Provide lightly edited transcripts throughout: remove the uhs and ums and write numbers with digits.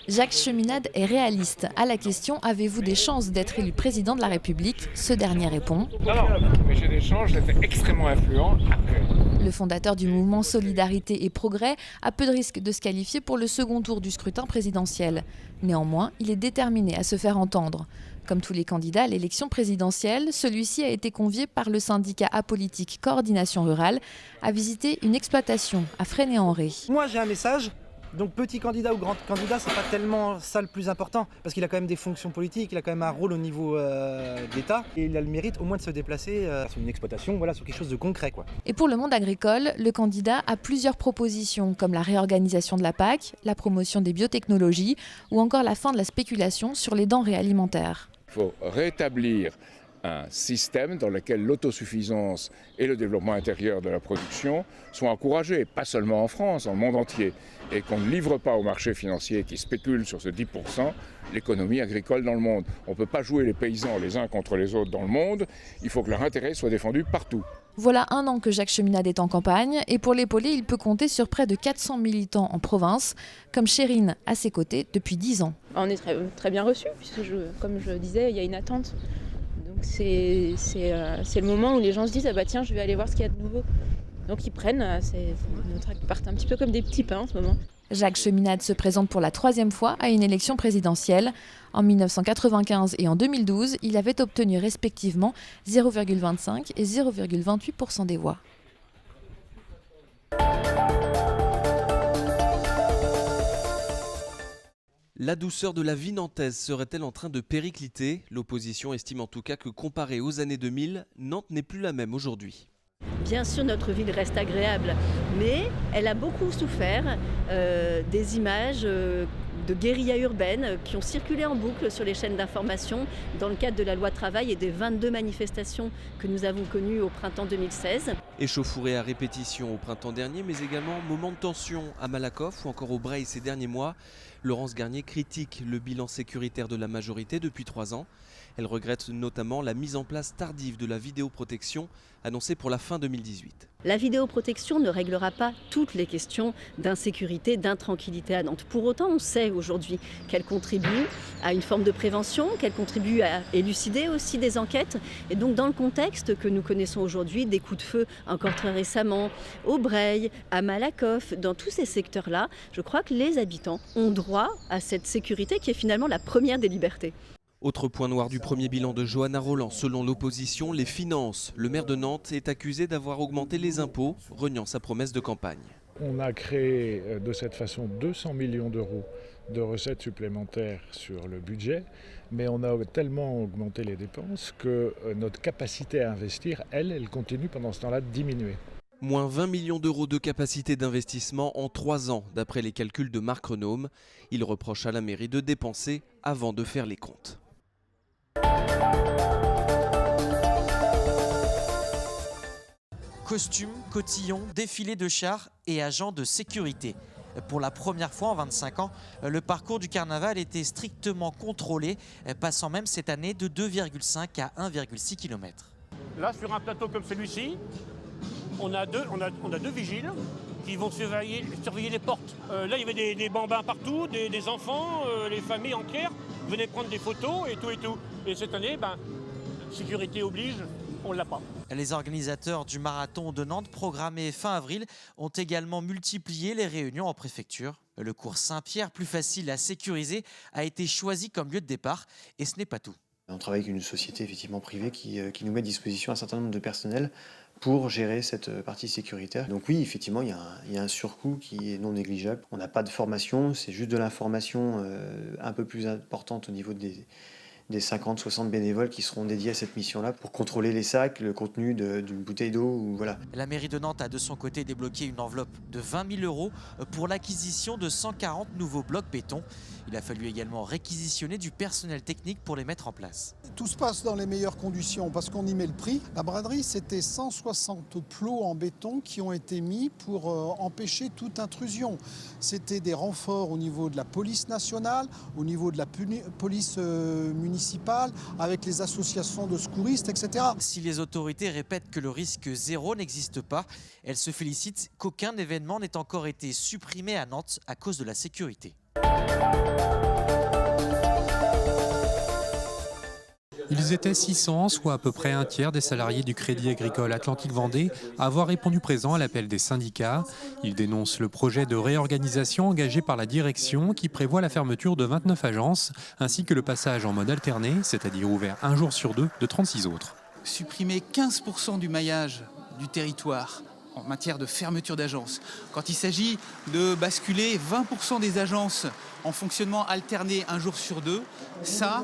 Jacques Cheminade est réaliste. À la question « Avez-vous des chances d'être élu président de la République ?», ce dernier répond « Non, mais j'ai des chances d'être extrêmement influent après. » Le fondateur du mouvement Solidarité et Progrès a peu de risque de se qualifier pour le second tour du scrutin présidentiel. Néanmoins, il est déterminé à se faire entendre. Comme tous les candidats à l'élection présidentielle, celui-ci a été convié par le syndicat apolitique Coordination Rurale à visiter une exploitation à Fresnay-en-Ré. Moi j'ai un message. Donc petit candidat ou grand candidat, c'est pas tellement ça le plus important, parce qu'il a quand même des fonctions politiques, il a quand même un rôle au niveau d'État, et il a le mérite au moins de se déplacer sur une exploitation, voilà, sur quelque chose de concret, quoi. Et pour le monde agricole, le candidat a plusieurs propositions, comme la réorganisation de la PAC, la promotion des biotechnologies, ou encore la fin de la spéculation sur les denrées alimentaires. Il faut rétablir un système dans lequel l'autosuffisance et le développement intérieur de la production sont encouragés, pas seulement en France, dans le monde entier, et qu'on ne livre pas aux marchés financiers qui spéculent sur ce 10% l'économie agricole dans le monde. On ne peut pas jouer les paysans les uns contre les autres dans le monde, il faut que leur intérêt soit défendu partout. Voilà un an que Jacques Cheminade est en campagne et pour l'épauler, il peut compter sur près de 400 militants en province, comme Chérine à ses côtés depuis 10 ans. On est très bien reçus, puisque comme je disais, il y a une attente. Donc c'est le moment où les gens se disent « Ah bah tiens, je vais aller voir ce qu'il y a de nouveau ». Donc ils prennent, ils partent un petit peu comme des petits pains en ce moment. Jacques Cheminade se présente pour la 3e fois à une élection présidentielle. En 1995 et en 2012, il avait obtenu respectivement 0,25 et 0,28% des voix. La douceur de la vie nantaise serait-elle en train de péricliter ? L'opposition estime en tout cas que comparé aux années 2000, Nantes n'est plus la même aujourd'hui. Bien sûr, notre ville reste agréable, mais elle a beaucoup souffert des images de guérilla urbaine qui ont circulé en boucle sur les chaînes d'information dans le cadre de la loi travail et des 22 manifestations que nous avons connues au printemps 2016. Échauffourée à répétition au printemps dernier, mais également moment de tension à Malakoff ou encore au Breil ces derniers mois. Laurence Garnier critique le bilan sécuritaire de la majorité depuis 3 ans. Elle regrette notamment la mise en place tardive de la vidéoprotection annoncée pour la fin 2018. La vidéoprotection ne réglera pas toutes les questions d'insécurité, d'intranquillité à Nantes. Pour autant, on sait aujourd'hui qu'elle contribue à une forme de prévention, qu'elle contribue à élucider aussi des enquêtes. Et donc dans le contexte que nous connaissons aujourd'hui, des coups de feu encore très récemment, au Breil, à Malakoff, dans tous ces secteurs-là, je crois que les habitants ont droit à cette sécurité qui est finalement la première des libertés. Autre point noir du premier bilan de Johanna Rolland, selon l'opposition, les finances. Le maire de Nantes est accusé d'avoir augmenté les impôts, reniant sa promesse de campagne. On a créé de cette façon 200 millions d'euros de recettes supplémentaires sur le budget, mais on a tellement augmenté les dépenses que notre capacité à investir, elle continue pendant ce temps-là de diminuer. Moins 20 millions d'euros de capacité d'investissement en 3 ans, d'après les calculs de Marc Renaume. Il reproche à la mairie de dépenser avant de faire les comptes. Costumes, cotillons, défilés de chars et agents de sécurité. Pour la première fois en 25 ans, le parcours du carnaval était strictement contrôlé, passant même cette année de 2,5 à 1,6 km. Là, sur un plateau comme celui-ci, on a deux vigiles qui vont surveiller les portes. Là, il y avait des bambins partout, des enfants, les familles entières venaient prendre des photos et tout et tout. Et cette année, sécurité oblige, on ne l'a pas. Les organisateurs du marathon de Nantes, programmé fin avril, ont également multiplié les réunions en préfecture. Le cours Saint-Pierre, plus facile à sécuriser, a été choisi comme lieu de départ. Et ce n'est pas tout. On travaille avec une société effectivement privée qui nous met à disposition un certain nombre de personnels pour gérer cette partie sécuritaire. Donc oui, effectivement, il y a un surcoût qui est non négligeable. On n'a pas de formation, c'est juste de l'information un peu plus importante au niveau des 50-60 bénévoles qui seront dédiés à cette mission-là pour contrôler les sacs, le contenu d'une bouteille d'eau. Voilà. La mairie de Nantes a de son côté débloqué une enveloppe de 20 000 € pour l'acquisition de 140 nouveaux blocs béton. Il a fallu également réquisitionner du personnel technique pour les mettre en place. Tout se passe dans les meilleures conditions parce qu'on y met le prix. La braderie, c'était 160 plots en béton qui ont été mis pour empêcher toute intrusion. C'était des renforts au niveau de la police nationale, au niveau de la police municipale, avec les associations de secouristes, etc. Si les autorités répètent que le risque zéro n'existe pas, elles se félicitent qu'aucun événement n'ait encore été supprimé à Nantes à cause de la sécurité. Ils étaient 600, soit à peu près un tiers des salariés du Crédit Agricole Atlantique Vendée, à avoir répondu présent à l'appel des syndicats. Ils dénoncent le projet de réorganisation engagé par la direction qui prévoit la fermeture de 29 agences, ainsi que le passage en mode alterné, c'est-à-dire ouvert un jour sur deux, de 36 autres. Supprimer 15% du maillage du territoire en matière de fermeture d'agences. Quand il s'agit de basculer 20% des agences en fonctionnement alterné un jour sur deux, ça,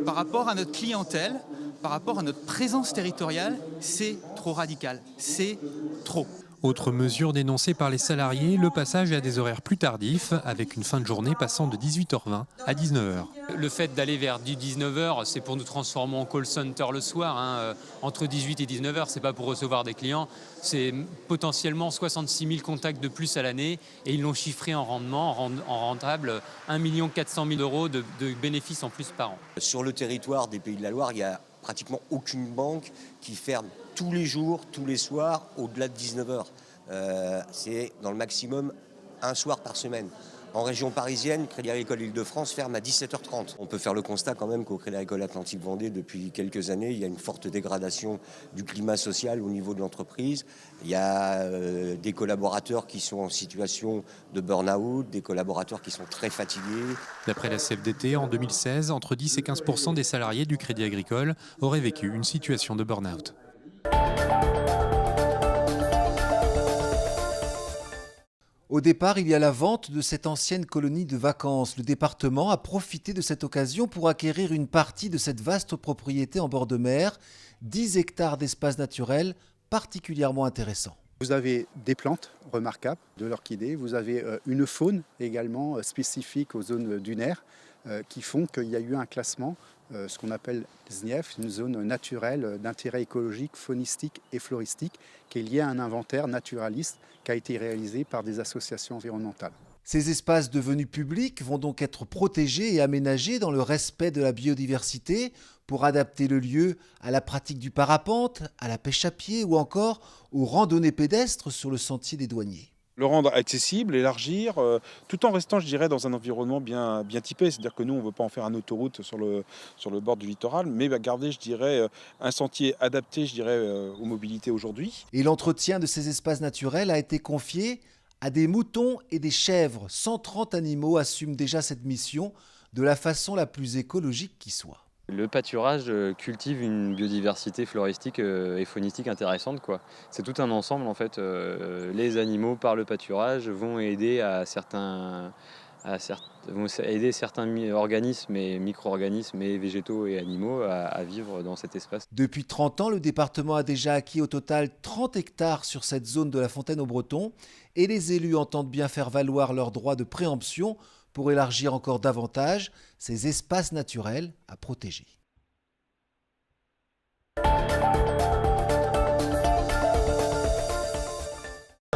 par rapport à notre clientèle, par rapport à notre présence territoriale, c'est trop radical, c'est trop. Autre mesure dénoncée par les salariés, le passage à des horaires plus tardifs, avec une fin de journée passant de 18h20 à 19h. Le fait d'aller vers du 19h, c'est pour nous transformer en call center le soir. Entre 18 et 19h, c'est pas pour recevoir des clients. C'est potentiellement 66 000 contacts de plus à l'année. Et ils l'ont chiffré en rendement, en rentable, 1 400 000 € de bénéfices en plus par an. Sur le territoire des Pays de la Loire, il n'y a pratiquement aucune banque qui ferme tous les jours, tous les soirs, au-delà de 19h. C'est dans le maximum un soir par semaine. En région parisienne, Crédit Agricole Île-de-France ferme à 17h30. On peut faire le constat quand même qu'au Crédit Agricole Atlantique Vendée, depuis quelques années, il y a une forte dégradation du climat social au niveau de l'entreprise. Il y a des collaborateurs qui sont en situation de burn-out, des collaborateurs qui sont très fatigués. D'après la CFDT, en 2016, entre 10 et 15% des salariés du Crédit Agricole auraient vécu une situation de burn-out. Au départ, il y a la vente de cette ancienne colonie de vacances. Le département a profité de cette occasion pour acquérir une partie de cette vaste propriété en bord de mer, 10 hectares d'espace naturel particulièrement intéressants. Vous avez des plantes remarquables, de l'orchidée, vous avez une faune également spécifique aux zones dunaires qui font qu'il y a eu un classement, ce qu'on appelle ZNIEF, une zone naturelle d'intérêt écologique, faunistique et floristique, qui est liée à un inventaire naturaliste qui a été réalisé par des associations environnementales. Ces espaces devenus publics vont donc être protégés et aménagés dans le respect de la biodiversité pour adapter le lieu à la pratique du parapente, à la pêche à pied ou encore aux randonnées pédestres sur le sentier des douaniers. Le rendre accessible, élargir, tout en restant, je dirais, dans un environnement bien typé. C'est-à-dire que nous, on ne veut pas en faire une autoroute sur le bord du littoral, mais garder, je dirais, un sentier adapté, je dirais, aux mobilités aujourd'hui. Et l'entretien de ces espaces naturels a été confié à des moutons et des chèvres. 130 animaux assument déjà cette mission de la façon la plus écologique qui soit. Le pâturage cultive une biodiversité floristique et faunistique intéressante, quoi. C'est tout un ensemble en fait. Les animaux par le pâturage vont aider certains organismes et micro-organismes et végétaux et animaux à vivre dans cet espace. Depuis 30 ans, le département a déjà acquis au total 30 hectares sur cette zone de la Fontaine-au-Breton et les élus entendent bien faire valoir leur droit de préemption pour élargir encore davantage ces espaces naturels à protéger.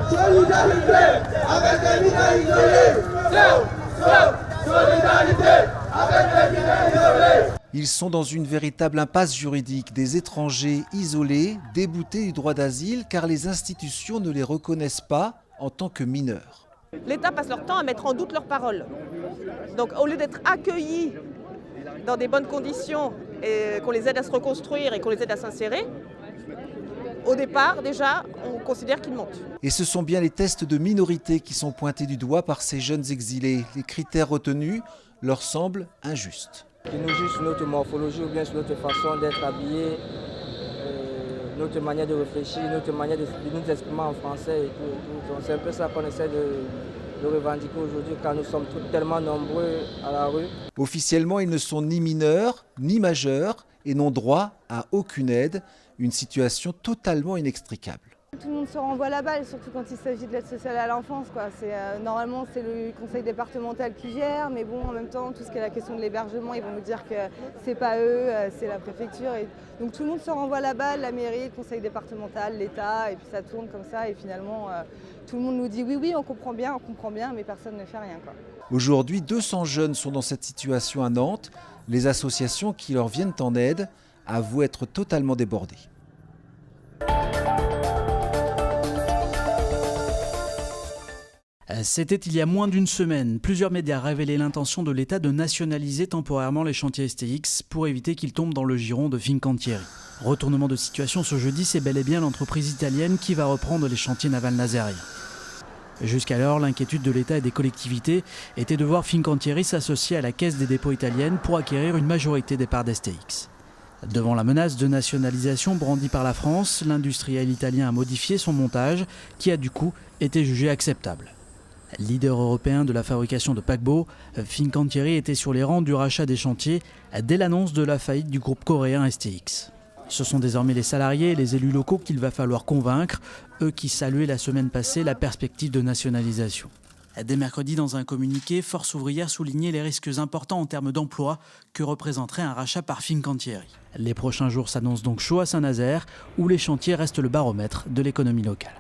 Solidarité avec les mineurs isolés. Solidarité avec les mineurs isolés. Ils sont dans une véritable impasse juridique, des étrangers isolés, déboutés du droit d'asile car les institutions ne les reconnaissent pas en tant que mineurs. L'État passe leur temps à mettre en doute leurs paroles. Donc au lieu d'être accueillis dans des bonnes conditions et qu'on les aide à se reconstruire et qu'on les aide à s'insérer, au départ déjà on considère qu'ils mentent. Et ce sont bien les tests de minorité qui sont pointés du doigt par ces jeunes exilés. Les critères retenus leur semblent injustes. Qui nous juge sur notre morphologie ou bien sur notre façon d'être habillé, notre manière de réfléchir, notre manière de nous exprimer en français et tout. Donc c'est un peu ça qu'on essaie de revendiquer aujourd'hui car nous sommes tellement nombreux à la rue. Officiellement, ils ne sont ni mineurs ni majeurs et n'ont droit à aucune aide, une situation totalement inextricable. Tout le monde se renvoie la balle, surtout quand il s'agit de l'aide sociale à l'enfance. Normalement, c'est le conseil départemental qui gère, mais bon, en même temps, tout ce qui est la question de l'hébergement, ils vont nous dire que c'est pas eux, c'est la préfecture. Et donc tout le monde se renvoie la balle, la mairie, le conseil départemental, l'État, et puis ça tourne comme ça. Et finalement, tout le monde nous dit oui, on comprend bien, mais personne ne fait rien, quoi. Aujourd'hui, 200 jeunes sont dans cette situation à Nantes. Les associations qui leur viennent en aide avouent être totalement débordées. C'était il y a moins d'une semaine. Plusieurs médias révélaient l'intention de l'État de nationaliser temporairement les chantiers STX pour éviter qu'ils tombent dans le giron de Fincantieri. Retournement de situation ce jeudi, c'est bel et bien l'entreprise italienne qui va reprendre les chantiers navals nazériens. Jusqu'alors, l'inquiétude de l'État et des collectivités était de voir Fincantieri s'associer à la Caisse des dépôts italienne pour acquérir une majorité des parts d'STX. Devant la menace de nationalisation brandie par la France, l'industriel italien a modifié son montage qui a du coup été jugé acceptable. Leader européen de la fabrication de paquebots, Fincantieri était sur les rangs du rachat des chantiers dès l'annonce de la faillite du groupe coréen STX. Ce sont désormais les salariés et les élus locaux qu'il va falloir convaincre, eux qui saluaient la semaine passée la perspective de nationalisation. Dès mercredi, dans un communiqué, Force ouvrière soulignait les risques importants en termes d'emploi que représenterait un rachat par Fincantieri. Les prochains jours s'annoncent donc chauds à Saint-Nazaire, où les chantiers restent le baromètre de l'économie locale.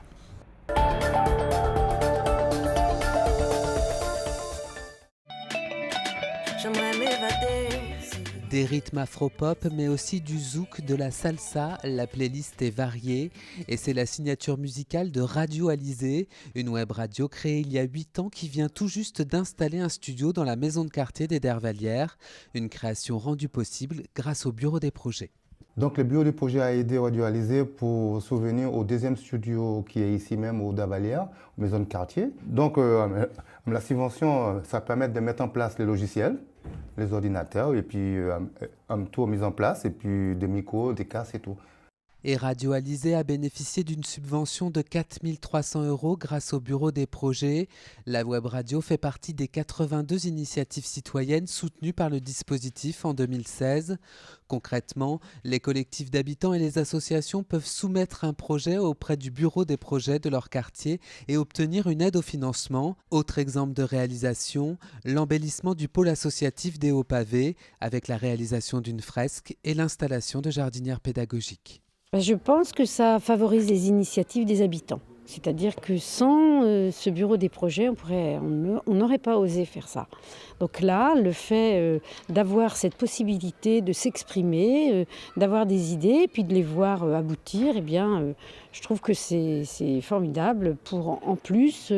Des rythmes afro-pop, mais aussi du zouk, de la salsa. La playlist est variée et c'est la signature musicale de Radio Alizé, une web radio créée il y a 8 ans qui vient tout juste d'installer un studio dans la maison de quartier des Dervalières. Une création rendue possible grâce au bureau des projets. Donc le bureau des projets a aidé Radio Alizé pour souvenir au deuxième studio qui est ici même au Dervalières, maison de quartier. Donc la subvention, ça permet de mettre en place les logiciels, les ordinateurs et puis un tour mis en place et puis des micros, des casques et tout. Et Radio Alizé a bénéficié d'une subvention de 4 300 € grâce au bureau des projets. La web radio fait partie des 82 initiatives citoyennes soutenues par le dispositif en 2016. Concrètement, les collectifs d'habitants et les associations peuvent soumettre un projet auprès du bureau des projets de leur quartier et obtenir une aide au financement. Autre exemple de réalisation, l'embellissement du pôle associatif des Hauts-Pavés avec la réalisation d'une fresque et l'installation de jardinières pédagogiques. Je pense que ça favorise les initiatives des habitants. C'est-à-dire que sans ce bureau des projets, on n'aurait pas osé faire ça. Donc là, le fait d'avoir cette possibilité de s'exprimer, d'avoir des idées, et puis de les voir aboutir, eh bien, je trouve que c'est formidable pour en plus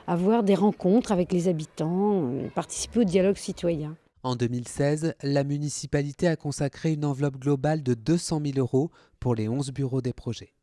avoir des rencontres avec les habitants, participer au dialogue citoyen. En 2016, la municipalité a consacré une enveloppe globale de 200 000 € pour les 11 bureaux des projets.